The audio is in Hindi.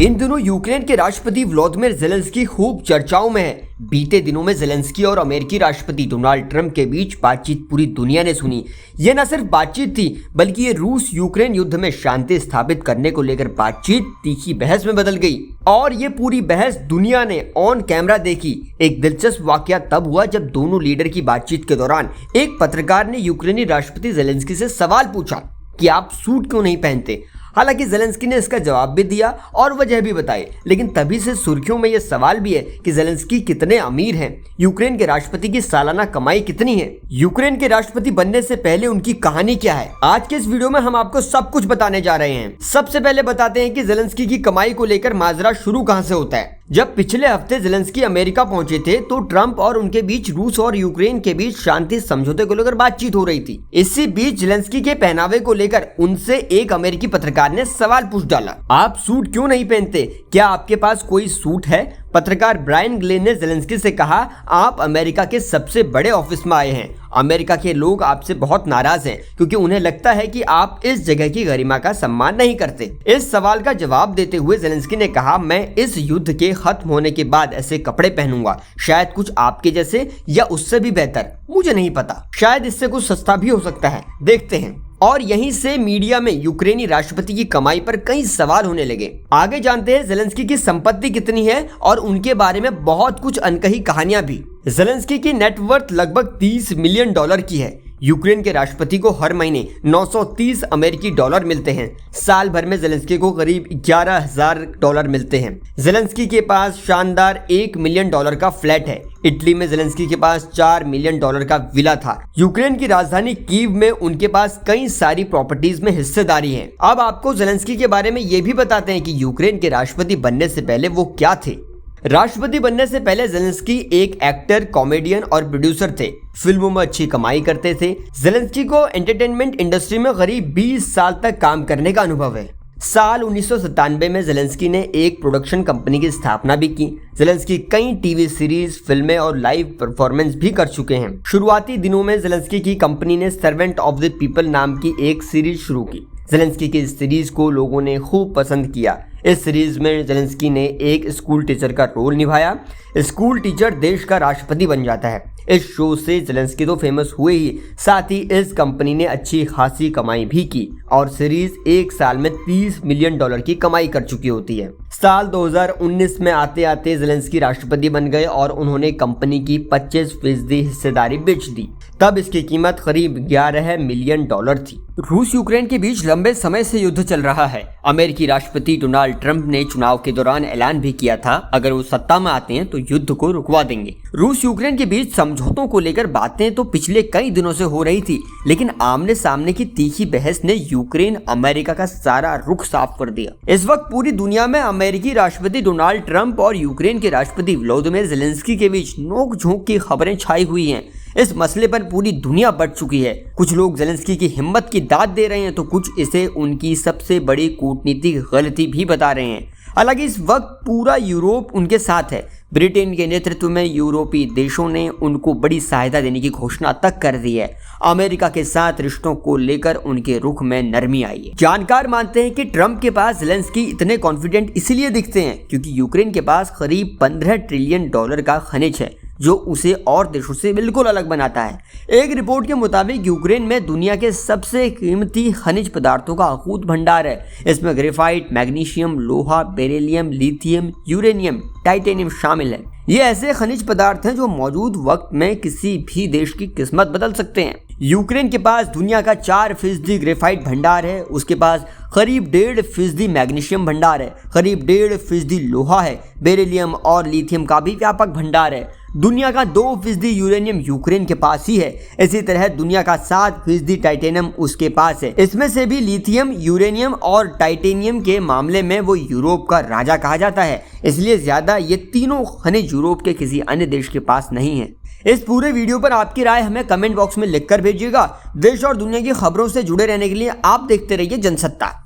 इन दिनों यूक्रेन के राष्ट्रपति व्लादिमीर ज़ेलेंस्की खूब चर्चाओं में है। बीते दिनों में ज़ेलेंस्की और अमेरिकी राष्ट्रपति डोनाल्ड ट्रंप के बीच बातचीत पूरी दुनिया ने सुनी। यह न सिर्फ बातचीत थी बल्कि ये रूस यूक्रेन युद्ध में शांति स्थापित करने को लेकर बातचीत तीखी बहस में बदल गई और ये पूरी बहस दुनिया ने ऑन कैमरा देखी। एक दिलचस्प वाकया तब हुआ जब दोनों लीडर की बातचीत के दौरान एक पत्रकार ने यूक्रेनी राष्ट्रपति ज़ेलेंस्की से सवाल पूछा कि आप सूट क्यों नहीं पहनते। हालांकि ज़ेलेंस्की ने इसका जवाब भी दिया और वजह भी बताई, लेकिन तभी से सुर्खियों में यह सवाल भी है कि ज़ेलेंस्की कितने अमीर हैं। यूक्रेन के राष्ट्रपति की सालाना कमाई कितनी है, यूक्रेन के राष्ट्रपति बनने से पहले उनकी कहानी क्या है। आज के इस वीडियो में हम आपको सब कुछ बताने जा रहे हैं। सबसे पहले बताते हैं कि ज़ेलेंस्की की कमाई को लेकर माजरा शुरू कहां से होता है। जब पिछले हफ्ते ज़ेलेंस्की अमेरिका पहुंचे थे तो ट्रंप और उनके बीच रूस और यूक्रेन के बीच शांति समझौते को लेकर बातचीत हो रही थी। इसी बीच ज़ेलेंस्की के पहनावे को लेकर उनसे एक अमेरिकी पत्रकार ने सवाल पूछ डाला, आप सूट क्यों नहीं पहनते, क्या आपके पास कोई सूट है। पत्रकार ब्रायन ग्लेन ने ज़ेलेंस्की से कहा, आप अमेरिका के सबसे बड़े ऑफिस में आए हैं, अमेरिका के लोग आपसे बहुत नाराज हैं क्योंकि उन्हें लगता है कि आप इस जगह की गरिमा का सम्मान नहीं करते। इस सवाल का जवाब देते हुए ज़ेलेंस्की ने कहा, मैं इस युद्ध के खत्म होने के बाद ऐसे कपड़े पहनूंगा, शायद कुछ आपके जैसे या उससे भी बेहतर, मुझे नहीं पता, शायद इससे कुछ सस्ता भी हो सकता है, देखते हैं। और यहीं से मीडिया में यूक्रेनी राष्ट्रपति की कमाई पर कई सवाल होने लगे। आगे जानते हैं ज़ेलेंस्की की संपत्ति कितनी है और उनके बारे में बहुत कुछ अनकही कहानियां भी। ज़ेलेंस्की की नेटवर्थ लगभग $30 मिलियन की है। यूक्रेन के राष्ट्रपति को हर महीने 930 अमेरिकी डॉलर मिलते हैं। साल भर में ज़ेलेंस्की को करीब $11,000 मिलते हैं। ज़ेलेंस्की के पास शानदार $1 मिलियन का फ्लैट है। इटली में ज़ेलेंस्की के पास $4 मिलियन का विला था। यूक्रेन की राजधानी कीव में उनके पास कई सारी प्रॉपर्टीज में हिस्सेदारी है। अब आपको ज़ेलेंस्की के बारे में ये भी बताते हैं कि यूक्रेन के राष्ट्रपति बनने से पहले वो क्या थे। राष्ट्रपति बनने से पहले ज़ेलेंस्की एक एक्टर, कॉमेडियन और प्रोड्यूसर थे। फिल्मों में अच्छी कमाई करते थे। ज़ेलेंस्की को एंटरटेनमेंट इंडस्ट्री में करीब 20 साल तक काम करने का अनुभव है। साल 1997 में ज़ेलेंस्की ने एक प्रोडक्शन कंपनी की स्थापना भी की। ज़ेलेंस्की कई टीवी सीरीज, फिल्में और लाइव परफॉर्मेंस भी कर चुके हैं। शुरुआती दिनों में ज़ेलेंस्की की कंपनी ने सर्वेंट ऑफ द पीपल नाम की एक सीरीज शुरू की। ज़ेलेंस्की की इस सीरीज को लोगों ने खूब पसंद किया। इस सीरीज में ज़ेलेंस्की ने एक स्कूल टीचर का रोल निभाया। स्कूल टीचर देश का राष्ट्रपति बन जाता है। इस शो से ज़ेलेंस्की तो फेमस हुए ही, साथ ही इस कंपनी ने अच्छी खासी कमाई भी की और सीरीज एक साल में $30 मिलियन की कमाई कर चुकी होती है। साल 2019 में आते आते ज़ेलेंस्की राष्ट्रपति बन गए और उन्होंने कंपनी की 25% हिस्सेदारी बेच दी। तब इसकी कीमत करीब $11 मिलियन थी। रूस यूक्रेन के बीच लंबे समय से युद्ध चल रहा है। अमेरिकी राष्ट्रपति डोनाल्ड ट्रंप ने चुनाव के दौरान ऐलान भी किया था, अगर वो सत्ता में आते हैं तो युद्ध को रुकवा देंगे। रूस यूक्रेन के बीच समझौतों को लेकर बातें तो पिछले कई दिनों से हो रही थी, लेकिन आमने सामने की तीखी बहस ने यूक्रेन अमेरिका का सारा रुख साफ कर दिया। इस वक्त पूरी दुनिया में अमेरिकी राष्ट्रपति डोनाल्ड ट्रंप और यूक्रेन के राष्ट्रपति व्लादिमीर ज़ेलेंस्की के बीच नोक-झोंक की खबरें छाई हुई हैं। इस मसले पर पूरी दुनिया बढ़ चुकी है। कुछ लोग ज़ेलेंस्की की हिम्मत की दाद दे रहे हैं तो कुछ इसे उनकी सबसे बड़ी कूटनीतिक गलती भी बता रहे हैं। हालांकि इस वक्त पूरा यूरोप उनके साथ है। ब्रिटेन के नेतृत्व में यूरोपीय देशों ने उनको बड़ी सहायता देने की घोषणा तक कर दी है। अमेरिका के साथ रिश्तों को लेकर उनके रुख में नरमी आई है। जानकार मानते हैं कि ट्रंप के पास ज़ेलेंस्की इतने कॉन्फिडेंट इसलिए दिखते हैं क्योंकि यूक्रेन के पास करीब $15 ट्रिलियन का खनिज है, जो उसे और देशों से बिल्कुल अलग बनाता है। एक रिपोर्ट के मुताबिक यूक्रेन में दुनिया के सबसे कीमती खनिज पदार्थों का अकूत भंडार है। इसमें ग्रेफाइट, मैग्नीशियम, लोहा, बेरिलियम, लिथियम, यूरेनियम, टाइटेनियम शामिल है। ये ऐसे खनिज पदार्थ हैं जो मौजूद वक्त में किसी भी देश की किस्मत बदल सकते हैं। यूक्रेन के पास दुनिया का 4% ग्रेफाइट भंडार है। उसके पास करीब 1.5% मैग्नीशियम भंडार है, करीब 1.5% लोहा है, बेरिलियम और लिथियम का भी व्यापक भंडार है। दुनिया का 2% यूरेनियम यूक्रेन के पास ही है। इसी तरह दुनिया का 7% टाइटेनियम उसके पास है। इसमें से भी लिथियम, यूरेनियम और टाइटेनियम के मामले में वो यूरोप का राजा कहा जाता है। इसलिए ज्यादा ये तीनों खनिज यूरोप के किसी अन्य देश के पास नहीं है। इस पूरे वीडियो पर आपकी राय हमें कमेंट बॉक्स में लिखकर भेजिएगा। देश और दुनिया की खबरों से जुड़े रहने के लिए आप देखते रहिए जनसत्ता।